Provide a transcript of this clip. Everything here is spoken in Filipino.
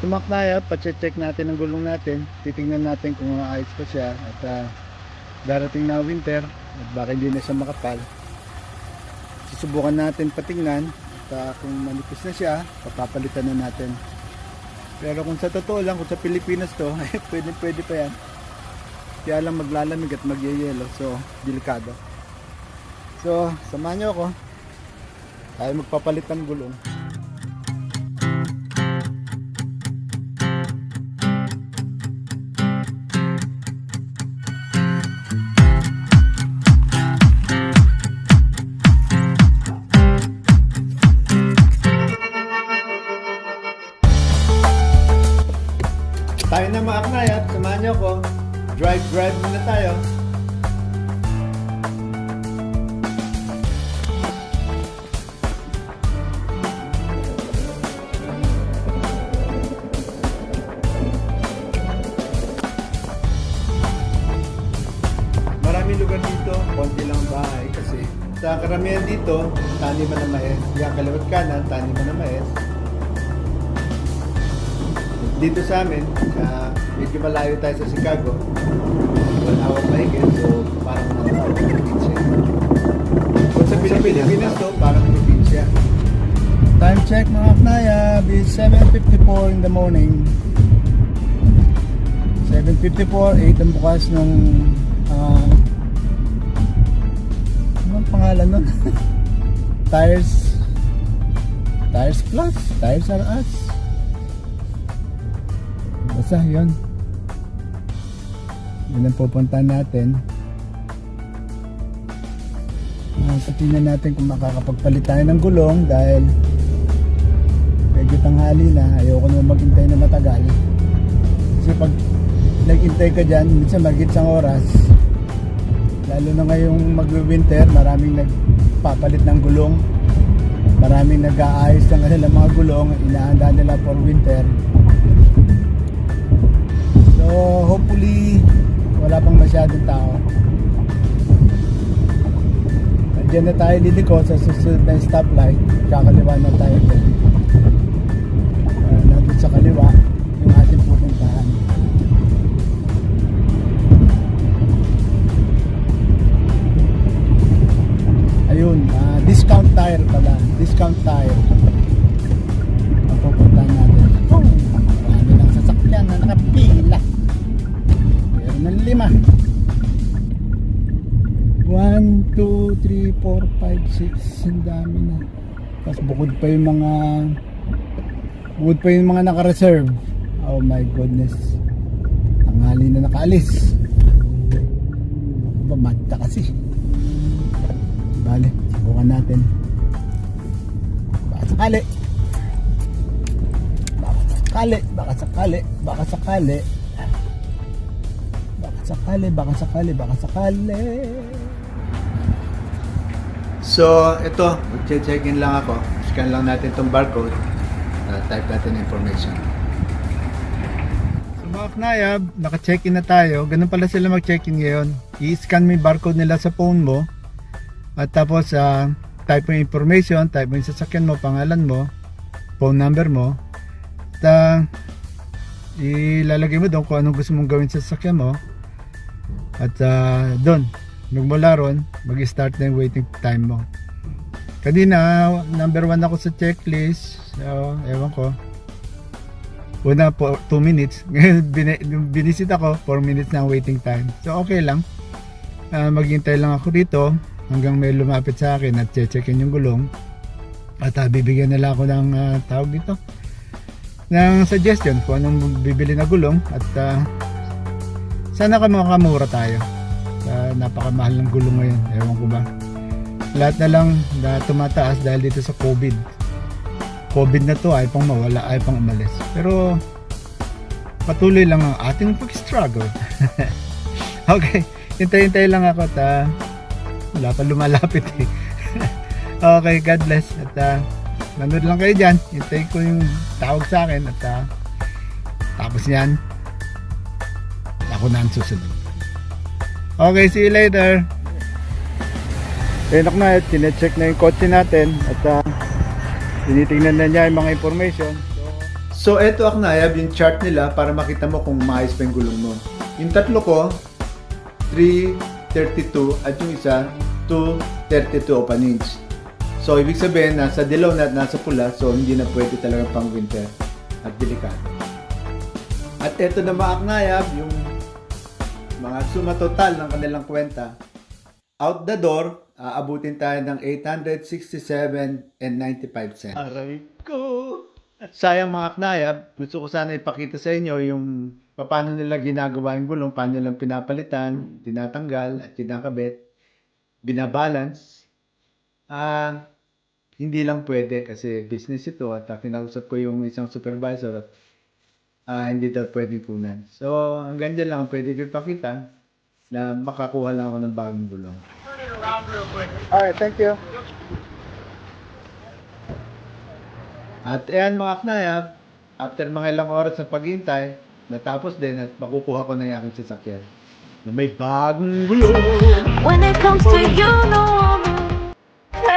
Tumaknaya, pa-check natin ang gulong natin. Titingnan natin kung maayos pa siya. At darating na winter at baka hindi na siya makapal. Susubukan natin patingnan. At kung manipis na siya, papapalitan na natin. Pero kung sa totoo lang, kung sa Pilipinas to, ay pwede pa yan. Kaya lang maglalamig at magyayelo. So, delikado. So, samahan nyo ako. Tayo magpapalit ng gulong. Tayo na mga aknayat, samahan nyo ako. Drive muna tayo. Maraming lugar dito, konti lang ang bahay kasi sa karamihan dito, taniman ng mais. Yung kaliwat kanan, taniman ng mais. Dito sa amin, medyo malayo tayo sa Chicago. 1 hour mahigit, so parang probinsya. Kung sa Pilipinas to, parang probinsya. Time check mga aknaya, it's 7:54 in the morning. 7:54, 8 ang bukas ng anong pangalan nun? Tires Plus, Tires R Us. Basta yun ang pupuntahan natin. Patingnan natin kung makakapagpalit tayo ng gulong dahil medyo tanghali na. Ayoko naman maghintay na matagal kasi pag naghintay ka dyan minsan magigit isang oras, lalo na ngayong mag-winter. Maraming nagpapalit ng gulong, maraming nag-aayos ng kanilang mga gulong, inaanda nila for winter. So hopefully wala pang masyadong tao. Nandiyan na tayo liliko sa susunod na stoplight. Kakaliwa na tayo dyan. Nandun sa kaliwa yung ating pupuntahan. Ayun, Discount Tire pala. Discount Tire ang pupuntahan natin. Marami ng sasakyan na nakapila. Meron ng 5. 1, 2, 3, 4, 5, 6. Ang dami na. Tapos bukod pa yung mga naka-reserve. Oh my goodness. Tanghali na nakaalis. Madta kasi. Bale, subukan natin. Baka sakali. So, ito, mag-check-in lang ako. Scan lang natin itong barcode. Type natin information. So mga knayab, naka-check-in na tayo. Ganun pala sila mag-check-in ngayon. I-scan mo yung barcode nila sa phone mo. At tapos, type mo yung information, type mo yung sasakyan mo, pangalan mo, phone number mo. At ilalagay mo doon kung anong gusto mong gawin sa sasakyan mo. At doon, magmula ron, mag-start na yung waiting time mo. Kanina, number 1 ako sa checklist. So, ewan ko. Una po, 2 minutes. Ngayon, binisit ako, 4 minutes na ang waiting time. So, okay lang. Maghintay lang ako dito hanggang may lumapit sa akin at check-in yung gulong. At bibigyan nila ako ng tawag dito, ng suggestion kung anong bibili na gulong. At sana makamura tayo sa napakamahal ng gulong ngayon. Ewan ko ba, lahat na lang na tumataas dahil dito sa COVID na to, ay pang mawala, ay pang umalis. Pero patuloy lang ang ating pag-struggle. Okay, hintay-hintay lang ako at wala pa lumalapit eh. Okay, God bless. At nanood lang kayo dyan. Hintay ko yung tawag sa akin. At tapos yan, ako na ang susunod. Okay, see you later. Enak na, chinecheck na yung kotse natin. At tinitingnan na niya yung mga information. So eto Aknayab, yung chart nila para makita mo kung maayos pa yung gulong mo. Yung tatlo ko, 332 at yung isa, 232 open inch. So ibig sabihin, nasa dilaw na at nasa pula, so hindi na pwede talaga pang winter at delikado. At eto na mga Aknayab, yung mga suma total ng kanilang kwenta. Out the door, aabutin tayo ng 867 and 95 cents. Aray ko! Sayang mga Aknayab, gusto ko sana ipakita sa inyo yung paano nila ginagawa yung gulong, paano nilang pinapalitan, tinatanggal at kinakabit, binabalance. Hindi lang pwede kasi business ito at kinausap ko yung isang supervisor at hindi daw pwede kunan. So hanggang dyan lang ang pwede ko ipakita na makakuha lang ako ng bagong gulong. Alright, thank you. At ayan mga Aknayab, after mga ilang oras ng paghintay, natapos din at makukuha ko na yung aking sasakyan na may bagong gulong. When it comes to you, no, I'm